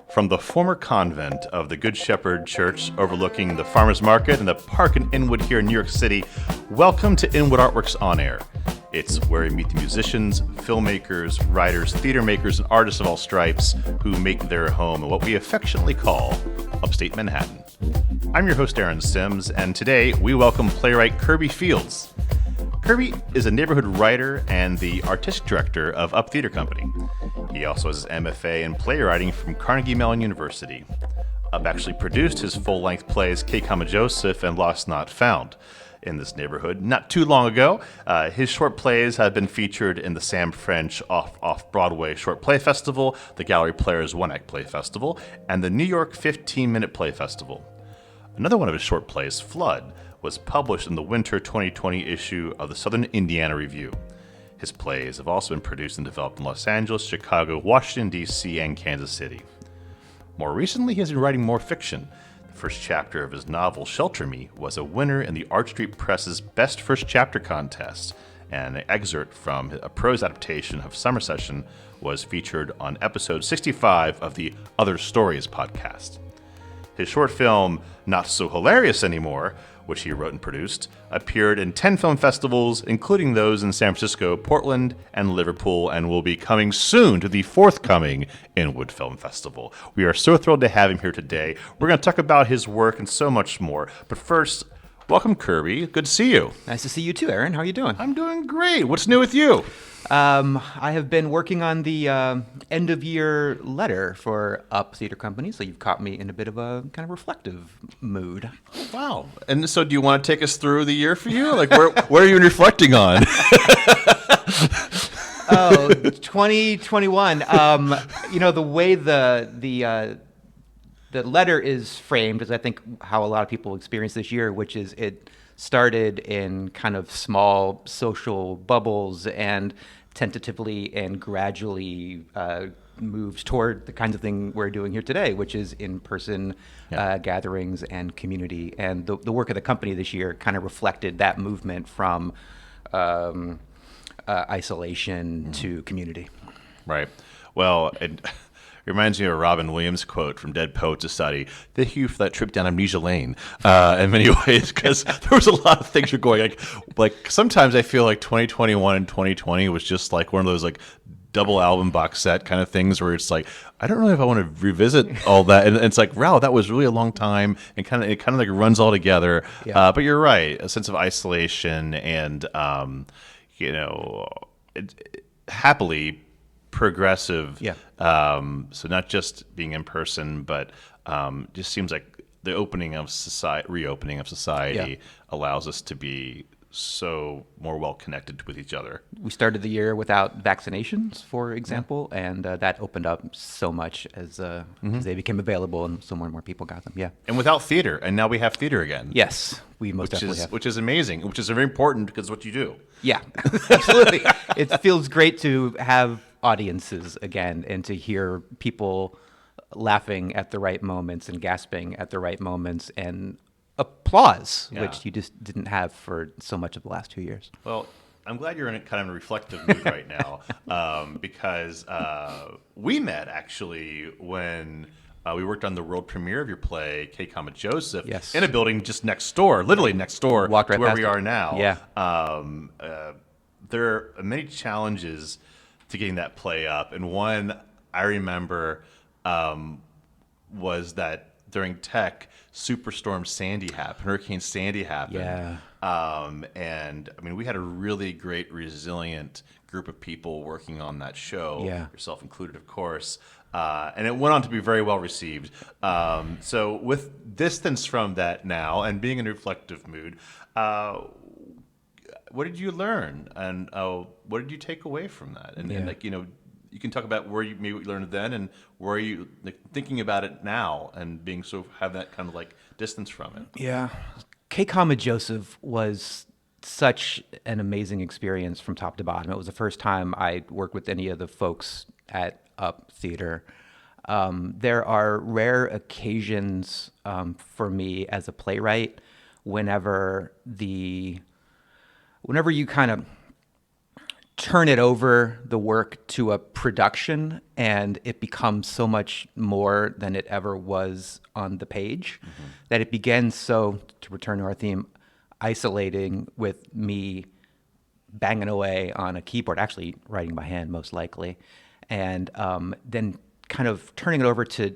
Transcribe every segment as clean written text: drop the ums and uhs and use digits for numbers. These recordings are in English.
From the former convent of the Good Shepherd Church overlooking the farmers market and the park in Inwood here in New York City, welcome to Inwood Artworks On Air. It's where we meet the musicians, filmmakers, writers, theater makers, and artists of all stripes who make their home in what we affectionately call Upstate Manhattan. I'm your host, Aaron Sims, and today we welcome playwright Kirby Fields. Kirby is a neighborhood writer and the artistic director of Up Theater Company. He also has his MFA in playwriting from Carnegie Mellon University. Up actually produced his full-length plays K, Joseph and Lost Not Found in this neighborhood not too long ago. His short plays have been featured in the Sam French Off-Broadway Short Play Festival, the Gallery Players One-Act Play Festival, and the New York 15-Minute Play Festival. Another one of his short plays, Flood, was published in the winter 2020 issue of the Southern Indiana Review. His plays have also been produced and developed in Los Angeles, Chicago, Washington, D.C., and Kansas City. More recently, he has been writing more fiction. The first chapter of his novel, Shelter Me, was a winner in the Art Street Press's Best First Chapter contest, and an excerpt from a prose adaptation of Summer Session was featured on episode 65 of the Other Stories podcast. His short film, Not So Hilarious Anymore, which he wrote and produced, appeared in 10 film festivals, including those in San Francisco, Portland, and Liverpool, and will be coming soon to the forthcoming Inwood Film Festival. We are so thrilled to have him here today. We're going to talk about his work and so much more. But first, welcome, Kirby. Good to see you. Nice to see you too, Aaron. How are you doing? I'm doing great. What's new with you? I have been working on the end-of-year letter for Up Theater Company, so you've caught me in a bit of a kind of reflective mood. Wow. And so do you want to take us through the year for you? Like, where are you reflecting on? 2021. The way the letter is framed is, I think, how a lot of people experience this year, which is it started in kind of small social bubbles and tentatively and gradually moved toward the kinds of thing we're doing here today, which is in-person gatherings and community. And the work of the company this year kind of reflected that movement from isolation to community. Right. Well, it reminds me of a Robin Williams quote from Dead Poets Society. Thank you for that trip down Amnesia Lane in many ways, because there was a lot of things were going like sometimes I feel like 2021 and 2020 was just like one of those like double album box set kind of things where it's like, I don't know if I want to revisit all that. And it's like, wow, that was really a long time, and it kind of like runs all together. Yeah. But you're right. A sense of isolation and, happily progressive. Yeah. So not just being in person, but just seems like the reopening of society allows us to be so more well connected with each other. We started the year without vaccinations, for example, and that opened up so much as they became available, and so more and more people got them. Yeah. And without theater, and now we have theater again. Yes, we most definitely have. Which is amazing, which is very important because it's what you do. Yeah, absolutely. It feels great to have audiences again and to hear people laughing at the right moments and gasping at the right moments and applause, which you just didn't have for so much of the last 2 years. Well, I'm glad you're in kind of a reflective mood right now because we met actually when we worked on the world premiere of your play, K, Joseph, in a building just next door, literally next door to where we are now. Yeah. There are many challenges to getting that play up, and one I remember was that during tech, Superstorm Sandy happened, Hurricane Sandy happened. Yeah. And I mean, we had a really great, resilient group of people working on that show, yourself included, of course. And it went on to be very well received. So with distance from that now and being in a reflective mood, what did you learn, and what did you take away from that? And you can talk about where you maybe learned then, and where you thinking about it now, and being have that kind of like distance from it. Yeah, K, Joseph was such an amazing experience from top to bottom. It was the first time I worked with any of the folks at Up Theater. There are rare occasions for me as a playwright whenever you kind of turn it over the work to a production, and it becomes so much more than it ever was on the page, that it begins, so to return to our theme, isolating with me banging away on a keyboard, actually writing by hand most likely, and then kind of turning it over to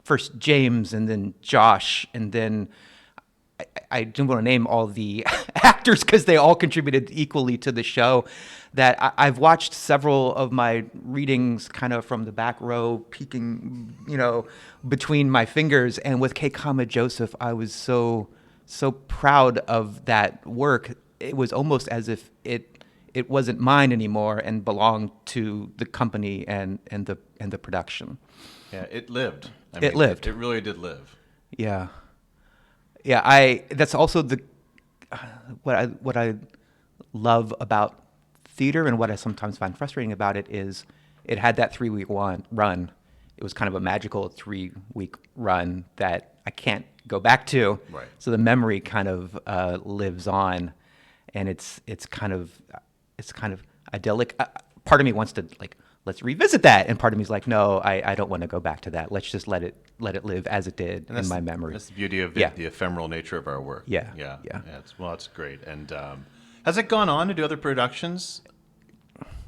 first James and then Josh, and then I don't want to name all the actors because they all contributed equally to the show. That I've watched several of my readings kind of from the back row, peeking, between my fingers. And with K, Joseph, I was so proud of that work. It was almost as if it wasn't mine anymore and belonged to the company and the production. Yeah, it lived. It lived. It really did live. Yeah. Yeah, that's also what I love about theater, and what I sometimes find frustrating about it is it had that 3-week run. It was kind of a magical 3-week run that I can't go back to. Right. So the memory kind of lives on, and it's kind of idyllic. Part of me wants to let's revisit that, and part of me is like, no, I don't want to go back to that. Let's just let it live as it did in my memory. That's the beauty of the ephemeral nature of our work. Yeah. It's great. And has it gone on to do other productions?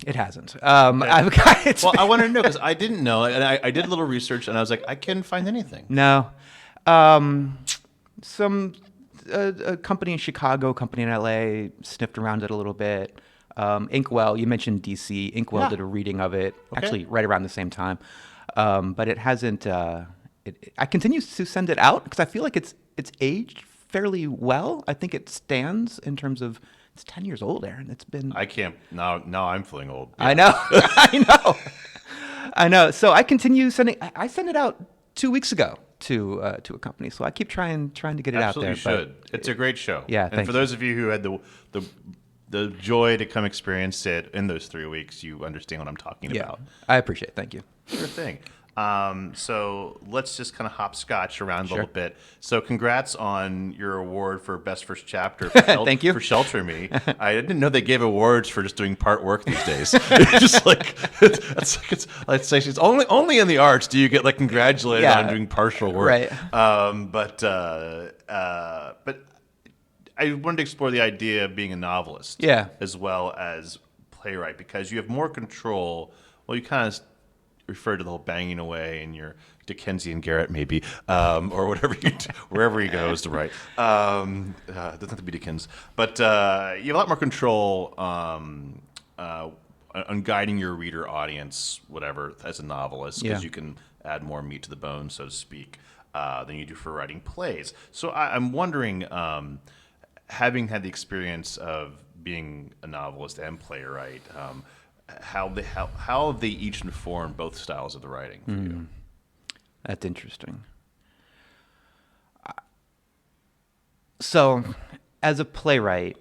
It hasn't. Well, I wanted to know because I didn't know, and I did a little research, and I was like, I couldn't find anything. No. Some a company in Chicago, company in LA sniffed around it a little bit. Inkwell, you mentioned DC. Inkwell did a reading of it, actually right around the same time. But it hasn't. I continue to send it out because I feel like it's aged fairly well. I think it stands in terms of it's 10 years old, Aaron. It's been. I can't now. I'm feeling old. Yeah. I know. I know. So I continue sending. I sent it out 2 weeks ago to a company. So I keep trying to get it out there. Absolutely should. It's a great show. Yeah. And for those of you who had the joy to come experience it in those 3 weeks, you understand what I'm talking about. I appreciate it. Thank you. Sure thing. So let's just kind of hopscotch around a little bit. So congrats on your award for Best First Chapter. For Thank you. For Shelter Me. I didn't know they gave awards for just doing part work these days. It's just it's only in the arts do you get congratulated on doing partial work. Right. But I wanted to explore the idea of being a novelist, as well as playwright, because you have more control. Well, you kind of refer to the whole banging away in your Dickensian garret, maybe, or whatever wherever he goes to write. Doesn't have to be Dickens, but you have a lot more control on guiding your reader audience, whatever, as a novelist, because you can add more meat to the bone, so to speak, than you do for writing plays. So I'm wondering. Having had the experience of being a novelist and playwright, how they each inform both styles of the writing for you? That's interesting. So, as a playwright,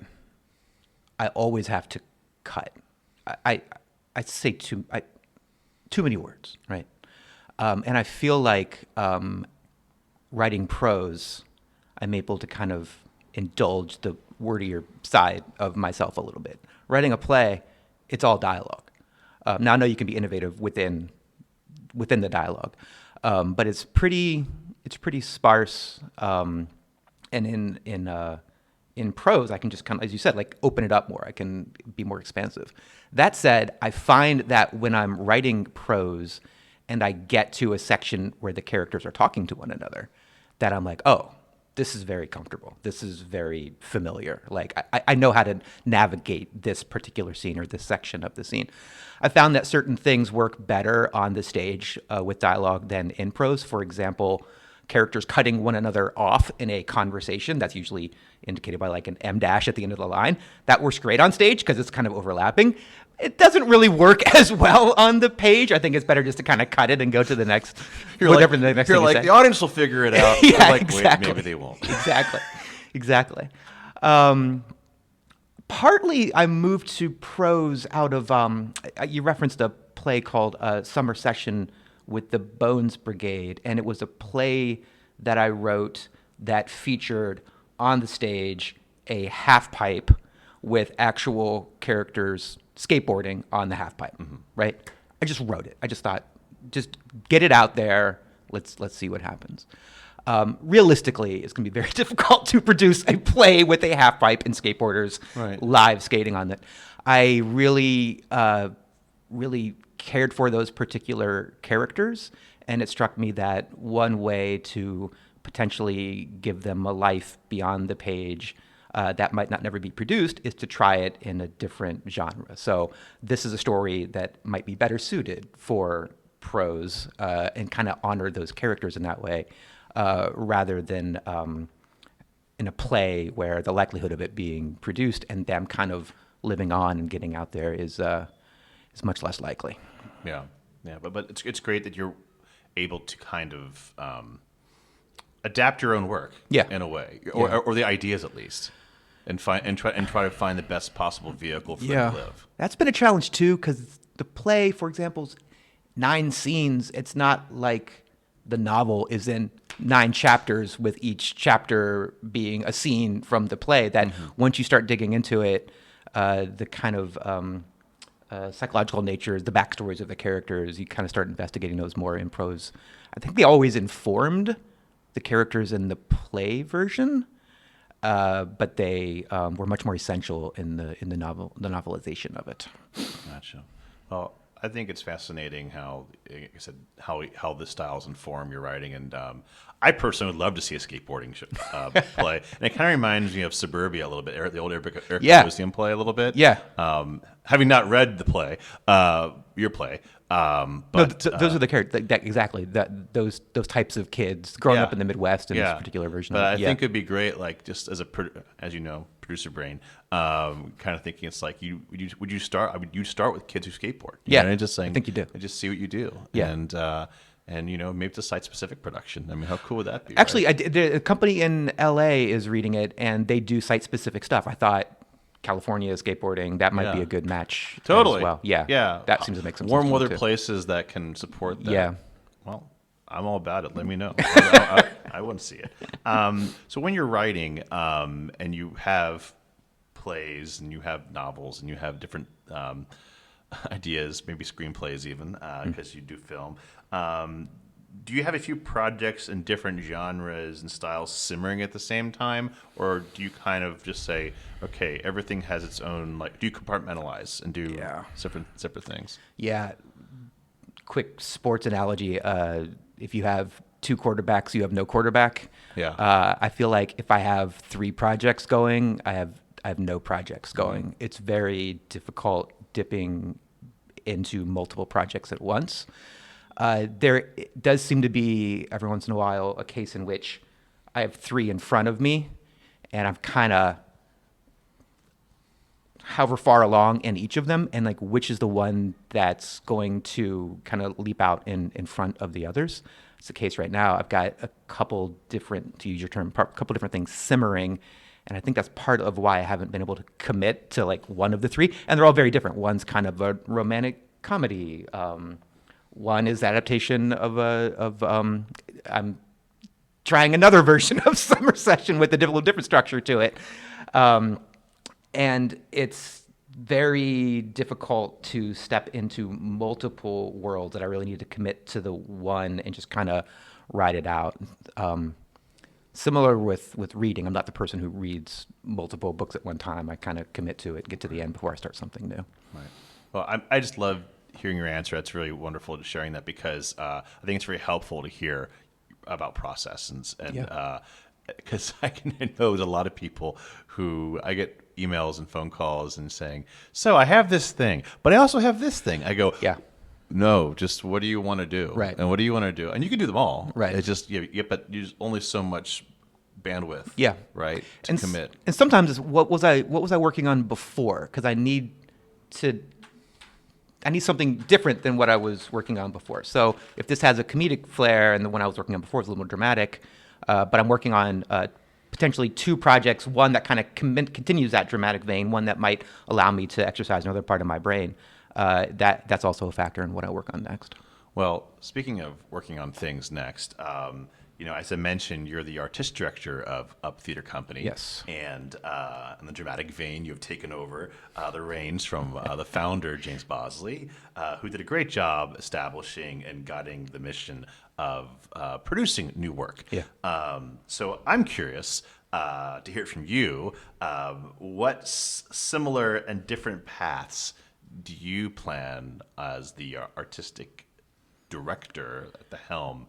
I always have to cut. I say too many words, right? And I feel like writing prose, I'm able to kind of indulge the wordier side of myself a little bit. Writing a play, it's all dialogue. Now I know you can be innovative within the dialogue, but it's pretty sparse. And in prose, I can just kind of, as you said, open it up more. I can be more expansive. That said, I find that when I'm writing prose and I get to a section where the characters are talking to one another, that I'm like, oh, this is very comfortable. This is very familiar. I know how to navigate this particular scene or this section of the scene. I found that certain things work better on the stage with dialogue than in prose. For example, characters cutting one another off in a conversation. That's usually indicated by an M dash at the end of the line. That works great on stage because it's kind of overlapping. It doesn't really work as well on the page. I think it's better just to kind of cut it and go to the next, whatever the next thing you say. The audience will figure it out. Yeah, exactly. Wait, maybe they won't. Exactly. Partly I moved to prose out of, you referenced a play called Summer Session with the Bones Brigade, and it was a play that I wrote that featured on the stage a half pipe with actual characters skateboarding on the half pipe, right? I just wrote it. I just thought, just get it out there. Let's see what happens. Realistically, it's going to be very difficult to produce a play with a half pipe and skateboarders live skating on it. I really, really cared for those particular characters, and it struck me that one way to potentially give them a life beyond the page that might not never be produced is to try it in a different genre. So this is a story that might be better suited for prose and kind of honor those characters in that way, rather than in a play where the likelihood of it being produced and them kind of living on and getting out there is much less likely. Yeah, but it's great that you're able to kind of adapt your own work, in a way, or the ideas at least, and try to find the best possible vehicle for them to live. That's been a challenge too, because the play, for example, is 9 scenes. It's not like the novel is in 9 chapters with each chapter being a scene from the play. That once you start digging into it, the kind of psychological natures, the backstories of the characters, you kind of start investigating those more in prose. I think they always informed the characters in the play version, but they were much more essential in the novelization of it. Gotcha. Well, I think it's fascinating how, like I said, how the styles inform your writing, and I personally would love to see a skateboarding play. And it kind of reminds me of Suburbia a little bit, the old Eric Elysium play a little bit. Yeah. Having not read the play, your play, but those are the characters. Exactly. Those types of kids growing up in the Midwest in this particular version. But of it. I think it'd be great, like just as producer brain, kind of thinking it's like would you start with kids who skateboard? And just saying, I think you do. And just see what you do. Yeah. And maybe it's a site-specific production. I mean, how cool would that be? Actually, right? a company in LA is reading it, and they do site-specific stuff. I thought California skateboarding, that might be a good match. Totally. As well. Yeah. That seems to make some sense. Warm weather places that can support that. Yeah. Well, I'm all about it. Let me know. I want to see it. So when you're writing, and you have plays and you have novels and you have different ideas, maybe screenplays even, because you do film. Do you have a few projects in different genres and styles simmering at the same time, or do you kind of just say, okay, everything has its own, like, do you compartmentalize and do separate things? Yeah. Quick sports analogy. If you have 2 quarterbacks, you have no quarterback. Yeah. I feel like if I have 3 projects going, I have no projects going. It's very difficult dipping into multiple projects at once. There does seem to be, every once in a while, a case in which I have 3 in front of me, and I'm kind of however far along in each of them, and like which is the one that's going to kind of leap out in front of the others. It's the case right now. I've got a couple different, to use your term, couple different things simmering, and I think that's part of why I haven't been able to commit to like one of the 3, and they're all very different. One's kind of a romantic comedy. One is adaptation of I'm trying another version of Summer Session with a different structure to it. And it's very difficult to step into multiple worlds that I really need to commit to the one and just kind of ride it out. Similar with reading. I'm not the person who reads multiple books at one time. I kind of commit to it, get to the end before I start something new. Right. Well, I just love hearing your answer. That's really wonderful to sharing that, because I think it's very helpful to hear about process and because I know a lot of people who I get emails and phone calls and saying, so I have this thing, but I also have this thing. I go, no, just what do you want to do? Right. And what do you want to do? And you can do them all. Right. It's just, but there's only so much bandwidth. Yeah. Right. To commit. And sometimes it's what was I working on before? Because I need something different than what I was working on before. So if this has a comedic flair and the one I was working on before is a little more dramatic, but I'm working on potentially 2 projects, one that kind of continues that dramatic vein, one that might allow me to exercise another part of my brain, that's also a factor in what I work on next. Well, speaking of working on things next, as I mentioned, you're the artist director of Up Theater Company. Yes. And in the dramatic vein, you have taken over the reins from the founder, James Bosley, who did a great job establishing and guiding the mission of producing new work. Yeah. So I'm curious to hear from you. What similar and different paths do you plan as the artistic director at the helm,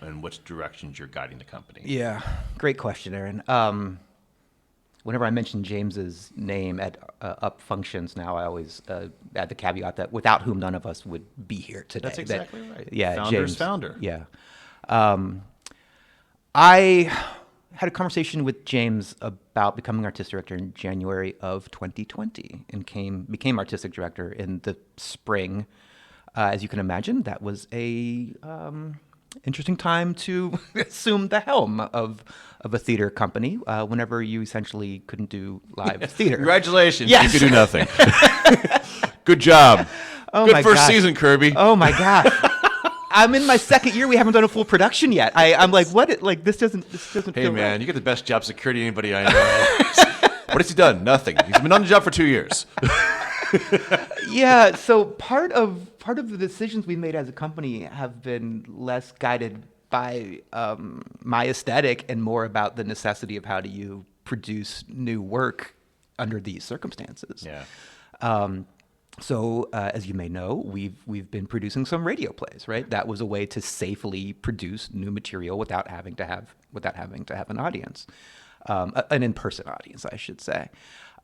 and which directions you're guiding the company? Yeah, great question, Aaron. Whenever I mention James's name at Up functions now, I always add the caveat that without whom none of us would be here today. That's exactly right. Yeah, Founder's James, founder. Yeah. I had a conversation with James about becoming artistic director in January of 2020 and became artistic director in the spring. As you can imagine, that was a interesting time to assume the helm of a theater company whenever you essentially couldn't do live theater. Congratulations. Yes. You could do nothing. Good job. Oh Good my first gosh. season, Kirby. Oh my gosh. I'm in my second year. We haven't done a full production yet. I'm like, what? Like, this doesn't Hey, feel man, right. you get the best job security anybody I know. What has he done? Nothing. He's been on the job for 2 years. Yeah, so part of the decisions we made as a company have been less guided by my aesthetic and more about the necessity of how do you produce new work under these circumstances. Yeah. So as you may know, we've been producing some radio plays, right? That was a way to safely produce new material without having to have an audience, an in-person audience, I should say.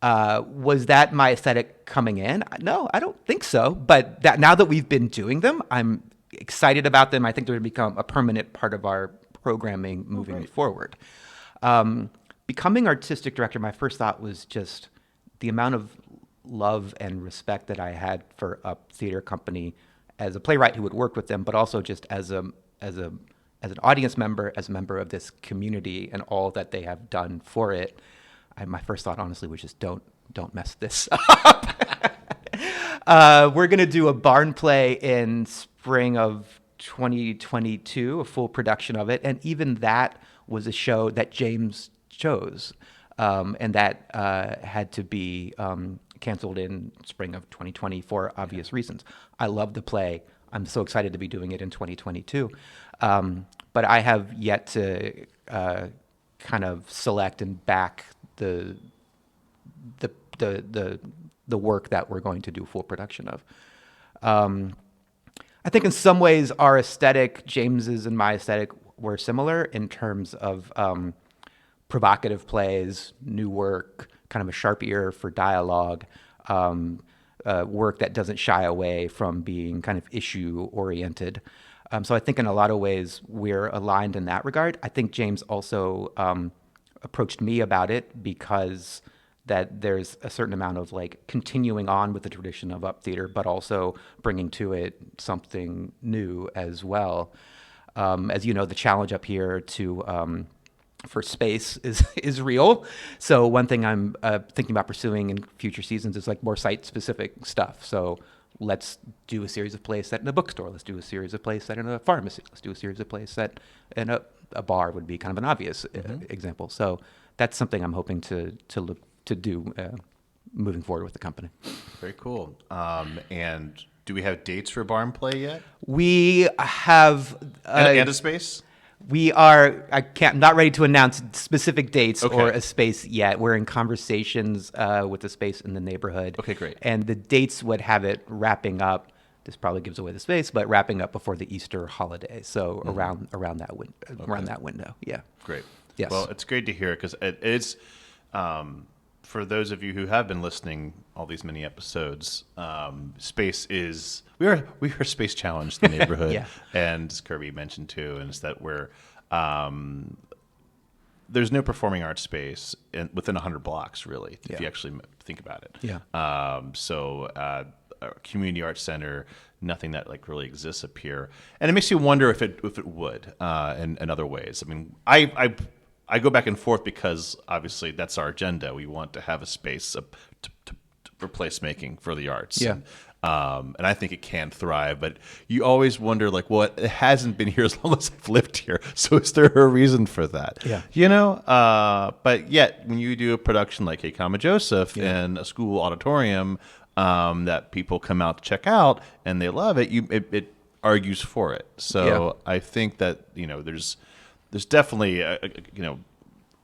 Was that my aesthetic coming in? No, I don't think so. But now that we've been doing them, I'm excited about them. I think they're going to become a permanent part of our programming moving forward. Becoming artistic director, my first thought was just the amount of love and respect that I had for Up Theater Company as a playwright who would work with them, but also just as an audience member, as a member of this community and all that they have done for it. My first thought, honestly, was just don't mess this up. We're going to do a barn play in spring of 2022, a full production of it. And even that was a show that James chose. And that had to be canceled in spring of 2020 for obvious reasons. I love the play. I'm so excited to be doing it in 2022. But I have yet to kind of select and back the work that we're going to do full production of. I think in some ways our aesthetic, James's and my aesthetic, were similar in terms of provocative plays, new work, kind of a sharp ear for dialogue, work that doesn't shy away from being kind of issue-oriented. So I think in a lot of ways we're aligned in that regard. I think James also approached me about it because that there's a certain amount of like continuing on with the tradition of Up Theater, but also bringing to it something new as well. As you know, the challenge up here for space is real. So one thing I'm thinking about pursuing in future seasons is like more site-specific stuff. So let's do a series of plays set in a bookstore. Let's do a series of plays set in a pharmacy. Let's do a series of plays set in a bar would be kind of an obvious example. So that's something I'm hoping to look to do moving forward with the company. Very cool. And do we have dates for barn play yet? We have And a space? We are. I'm not ready to announce specific dates Okay. or a space yet. We're in conversations with a space in the neighborhood. Okay, great. And the dates would have it wrapping up. This probably gives away the space, but wrapping up before the Easter holiday. So around that window. Yeah. Great. Yes. Well, it's great to hear because it's for those of you who have been listening all these many episodes. Space is we are space challenged in the neighborhood, Yeah. and as Kirby mentioned too, and it's that we're there's no performing arts space within 100 blocks really, if you actually think about it. Yeah. So a community arts center, nothing that like really exists up here, and it makes you wonder if it would in other ways. I mean, I go back and forth because obviously that's our agenda. We want to have a space for placemaking for the arts. Yeah. And I think it can thrive, but you always wonder, like, well, it hasn't been here as long as I've lived here. So is there a reason for that? Yeah. You know? But yet, when you do a production like Hey Comma Joseph in a school auditorium that people come out to check out and they love it, it argues for it. So I think that, there's definitely,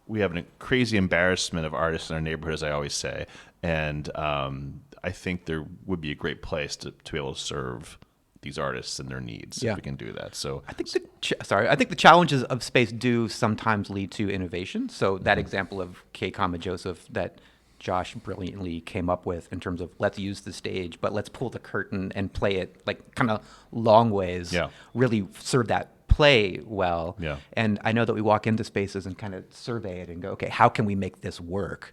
we have a crazy embarrassment of artists in our neighborhood, as I always say. And I think there would be a great place to be able to serve these artists and their needs if we can do that. So I think the challenges of space do sometimes lead to innovation. So that example of K, Joseph that Josh brilliantly came up with in terms of let's use the stage, but let's pull the curtain and play it like kind of long ways. Really serve that play well. And I know that we walk into spaces and kind of survey it and go, okay, how can we make this work?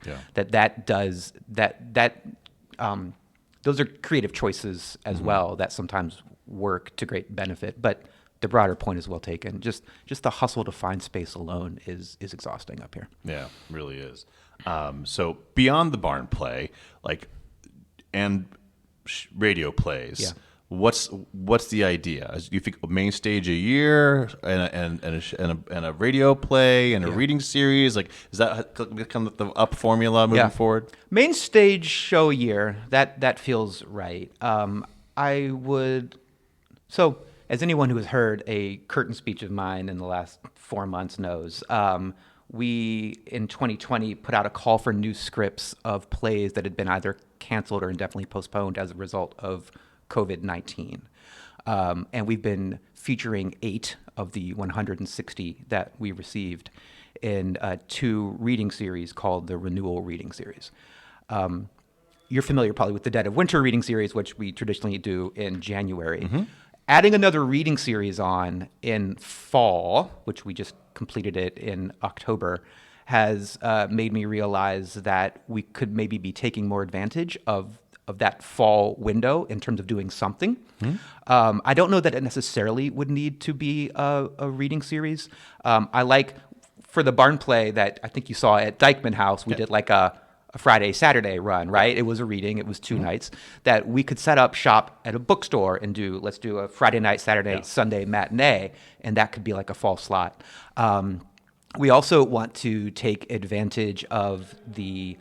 Those are creative choices as well that sometimes work to great benefit. But the broader point is well taken. Just the hustle to find space alone is exhausting up here. Yeah, really is. So beyond the barn play, and radio plays, what's the idea? Do you think a main stage a year and a radio play and a reading series? Is that kind of the up formula moving forward? Main stage show a year. That feels right. So as anyone who has heard a curtain speech of mine in the last 4 months knows, we in 2020 put out a call for new scripts of plays that had been either canceled or indefinitely postponed as a result of COVID-19. And we've been featuring 8 of the 160 that we received in 2 reading series called the Renewal Reading Series. You're familiar probably with the Dead of Winter reading series, which we traditionally do in January. Adding another reading series on in fall, which we just completed it in October, has made me realize that we could maybe be taking more advantage of that fall window in terms of doing something. I don't know that it necessarily would need to be a reading series. I like, for the barn play that I think you saw at Dykeman House, we did like a Friday, Saturday run, right? It was a reading, it was 2 nights, that we could set up shop at a bookstore and let's do a Friday night, Saturday, Sunday matinee, and that could be like a fall slot. We also want to take advantage of the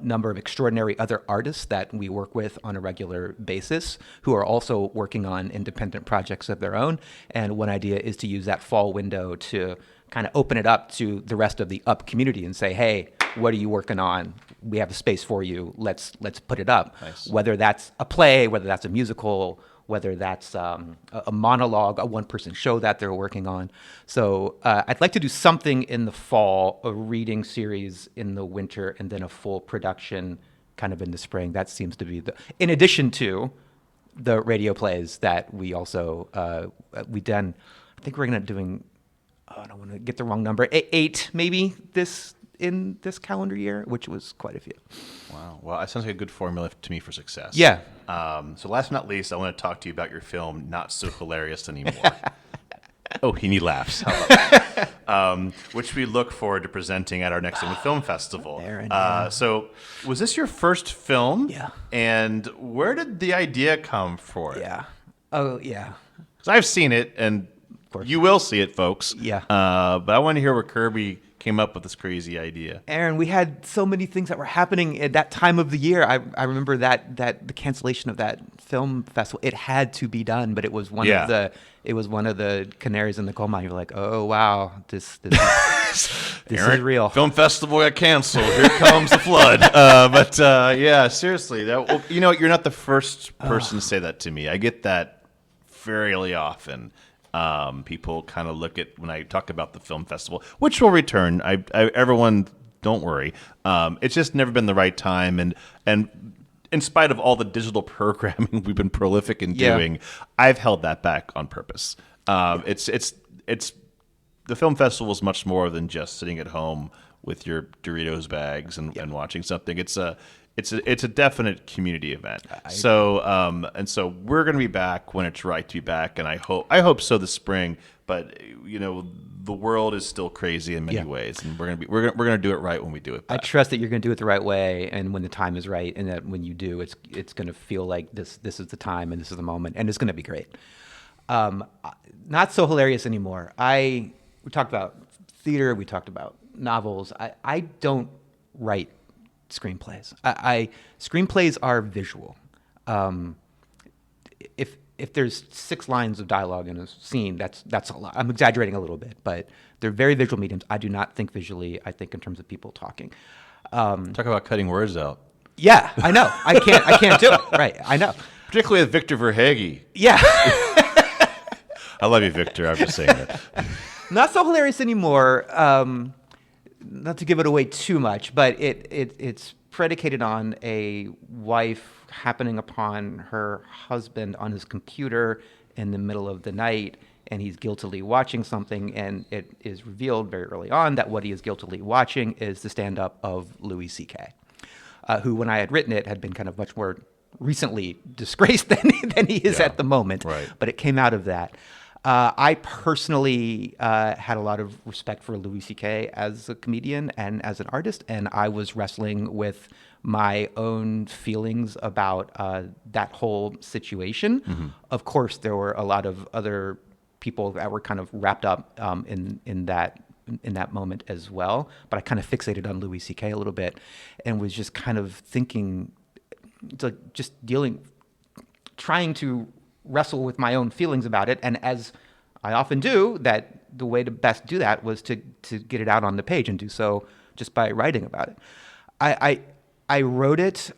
number of extraordinary other artists that we work with on a regular basis who are also working on independent projects of their own. And one idea is to use that fall window to kind of open it up to the rest of the Up community and say, hey, what are you working on? We have a space for you. Let's put it up. Nice. Whether that's a play, whether that's a musical, whether that's a monologue, a one-person show that they're working on. So I'd like to do something in the fall, a reading series in the winter, and then a full production kind of in the spring. That seems to be in addition to the radio plays that we also, we done, I think we're going to doing, I don't want to get the wrong number, 8 maybe in this calendar year, which was quite a few. Wow. Well, that sounds like a good formula to me for success. Yeah. So last but not least, I want to talk to you about your film, Not So Hilarious Anymore. Oh, he laughs. How about that? Which we look forward to presenting at our next Inwood Film Festival. So was this your first film? Yeah. And where did the idea come for it? Yeah. Oh, yeah. Because I've seen it, and you will see it, folks. Yeah. But I want to hear where Kirby came up with this crazy idea. Aaron, we had so many things that were happening at that time of the year. I remember that the cancellation of that film festival. It had to be done, but it was one of the canaries in the coal mine. You're like, oh wow, this Aaron, is real. Film festival got canceled. Here comes the flood. Yeah, seriously, you're not the first person to say that to me. I get that fairly often. People kind of look at when I talk about the film festival, which will return. Everyone, don't worry. It's just never been the right time, and in spite of all the digital programming we've been prolific in doing, I've held that back on purpose. It's the film festival is much more than just sitting at home with your Doritos bags and watching something. It's a definite community event. So we're going to be back when it's right to be back, and I hope so this spring. But the world is still crazy in many ways, and we're gonna do it right when we do it. I trust that you're going to do it the right way, and when the time is right, and that when you do, it's going to feel like this is the time and this is the moment, and it's going to be great. Not so hilarious anymore. We talked about theater, we talked about novels. I don't write screenplays. Screenplays are visual. If there's 6 lines of dialogue in a scene, that's a lot. I'm exaggerating a little bit, but they're very visual mediums. I do not think visually. I think in terms of people talking. Talk about cutting words out. Yeah, I know. I can't do it. Right, I know. Particularly with Victor Verhage. Yeah. I love you, Victor. I'm just saying that. Not so hilarious anymore. Not to give it away too much, but it's predicated on a wife happening upon her husband on his computer in the middle of the night, and he's guiltily watching something, and it is revealed very early on that what he is guiltily watching is the stand-up of Louis C.K., who, when I had written it, had been kind of much more recently disgraced than he is at the moment. Right. But it came out of that. I personally had a lot of respect for Louis C.K. as a comedian and as an artist, and I was wrestling with my own feelings about that whole situation. Mm-hmm. Of course, there were a lot of other people that were kind of wrapped up in that moment as well, but I kind of fixated on Louis C.K. a little bit and was just kind of thinking, trying to wrestle with my own feelings about it, and as I often do, that the way to best do that was to get it out on the page, and do so just by writing about it. I wrote it.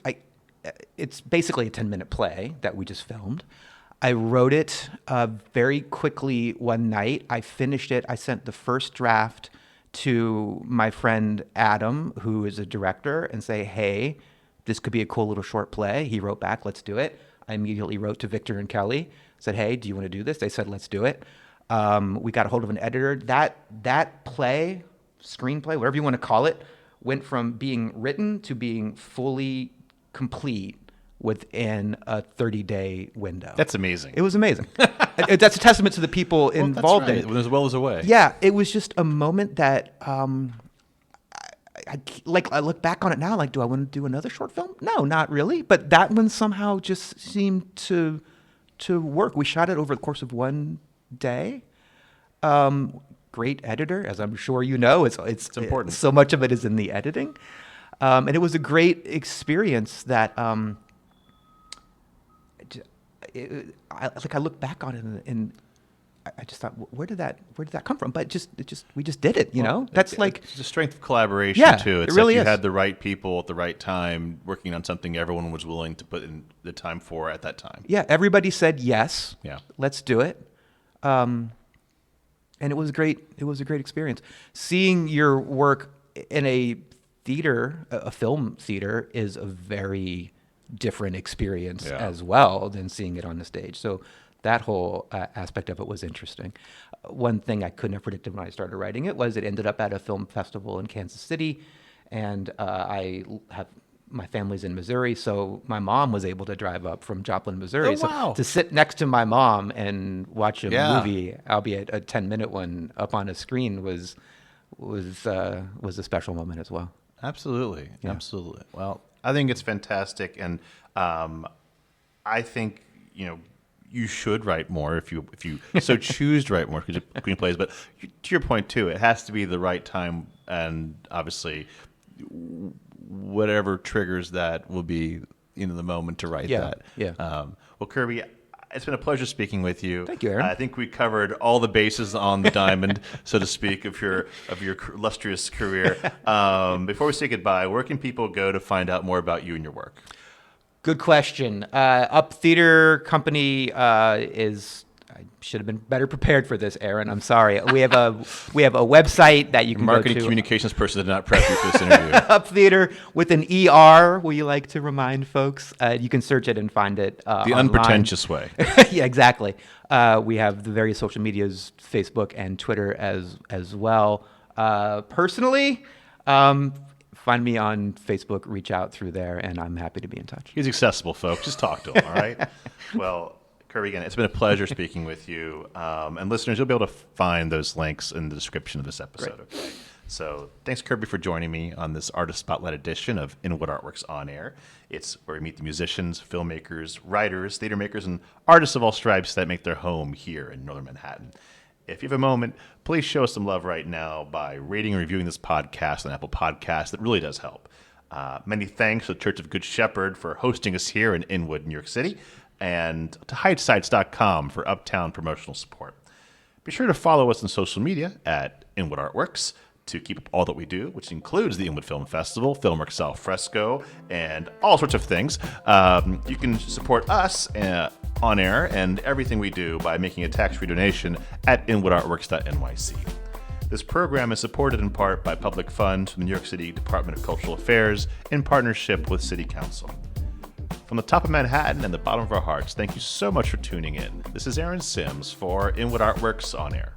It's basically a 10-minute play that we just filmed. I wrote it very quickly one night. I finished it. I sent the first draft to my friend Adam, who is a director, and say, hey, this could be a cool little short play. He wrote back, let's do it. I immediately wrote to Victor and Kelly, said, hey, do you want to do this? They said, let's do it. We got a hold of an editor. That play, screenplay, whatever you want to call it, went from being written to being fully complete within a 30-day window. That's amazing. It was amazing. That's a testament to the people involved in it. As well as away. Yeah, it was just a moment that I look back on it now, like, do I want to do another short film? No, not really. But that one somehow just seemed to work. We shot it over the course of one day. Great editor, as I'm sure you know. It's important. So much of it is in the editing. And it was a great experience that I look back on it and I just thought, where did that come from? But we just did it, you know? That's it's the strength of collaboration too. It's it really like is. You had the right people at the right time working on something everyone was willing to put in the time for at that time. Yeah, everybody said yes. Yeah. Let's do it. And it was great. It was a great experience. Seeing your work in a theater, a film theater, is a very different experience as well than seeing it on the stage. So that whole aspect of it was interesting. One thing I couldn't have predicted when I started writing it was it ended up at a film festival in Kansas City, and my family's in Missouri, so my mom was able to drive up from Joplin, Missouri. Oh, wow. So to sit next to my mom and watch a movie, albeit a 10-minute one, up on a screen was a special moment as well. Absolutely. Well, I think it's fantastic, and I think you should write more if you so choose to write more screenplays. But to your point too, it has to be the right time, and obviously whatever triggers that will be the moment to write that. Yeah. Well, Kirby, it's been a pleasure speaking with you. Thank you, Aaron. I think we covered all the bases on the diamond, so to speak, of your illustrious career. Before we say goodbye, where can people go to find out more about you and your work? Good question. Up Theater Company is. I should have been better prepared for this, Aaron. I'm sorry. We have a website that you can Marketing go to. communications person did not prep you for this interview. Up Theater with an ER. Will you like to remind folks? You can search it and find it the online. Unpretentious way. Yeah, exactly. We have the various social medias, Facebook and Twitter as well. Personally, find me on Facebook. Reach out through there, and I'm happy to be in touch. He's accessible, folks. Just talk to him. All right. Well, Kirby, again, it's been a pleasure speaking with you. And listeners, you'll be able to find those links in the description of this episode. Great. Okay. So thanks, Kirby, for joining me on this Artist Spotlight edition of Inwood Artworks On Air. It's where we meet the musicians, filmmakers, writers, theater makers, and artists of all stripes that make their home here in Northern Manhattan. If you have a moment, please show us some love right now by rating and reviewing this podcast on Apple Podcasts. That really does help. Many thanks to the Church of Good Shepherd for hosting us here in Inwood, New York City, and to HideSites.com for uptown promotional support. Be sure to follow us on social media at Inwood Artworks to keep up all that we do, which includes the Inwood Film Festival, Filmworks Al Fresco, and all sorts of things. You can support us on air and everything we do by making a tax-free donation at inwoodartworks.nyc. This program is supported in part by public funds from the New York City Department of Cultural Affairs in partnership with City Council. From the top of Manhattan and the bottom of our hearts, thank you so much for tuning in. This is Aaron Sims for Inwood Artworks On Air.